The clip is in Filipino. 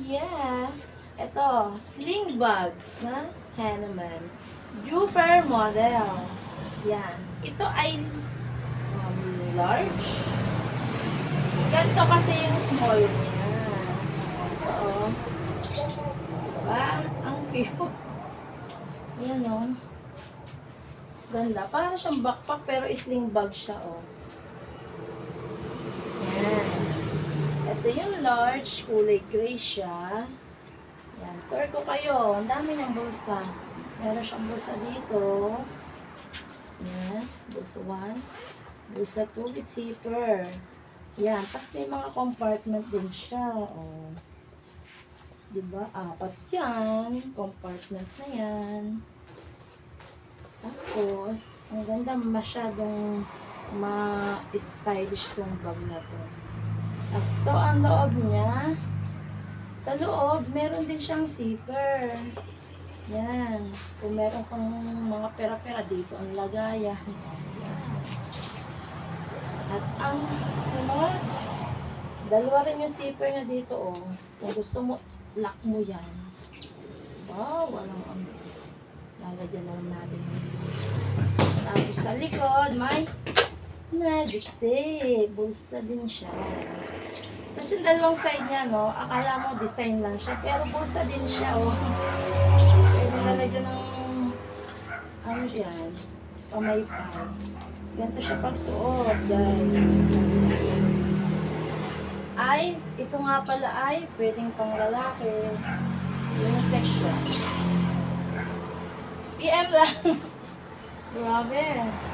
Yeah. Ito, sling bag na Hanuman. Jufer model. Yan. Ito ay large. Ganito kasi yung small niya. Oo. Diba? Ang cute. Yan o. Ganda. Para siyang backpack pero sling bag siya o. Yan. Ito yung large. Kulay gray siya. Yan. Tour ko kayo. Ang dami niyang bulsa. Meron siyang bulsa dito. Yan. Bulsa 1. Bulsa 2 with zipper. Yan. Tapos may mga compartment din siya. O. Diba? 4 yan. Compartment na yan. Tapos, ang ganda, masyadong ma-stylish tong bag na to. Tapos to ang loob niya. Sa loob, meron din siyang zipper. Yan. Kung meron kang mga pera-pera dito, ang lagayan. Yan. At ang sunod, dalawa rin yung zipper niya dito, oh. Kung gusto mo, lock mo yan. Wow, walang ano. Lalagyan na lang natin. Tapos sa likod, may magic tape. Bulsa din siya. Tapos yung dalawang side niya, no, akala mo design lang siya, pero bulsa din siya, oh. Pwede lalagyan ng, ano yan, pamaypay. Ganito siya pagsuot, guys. Ay, ito nga pala ay, pwedeng pang lalaki. Yung section. PM lang. Grabe.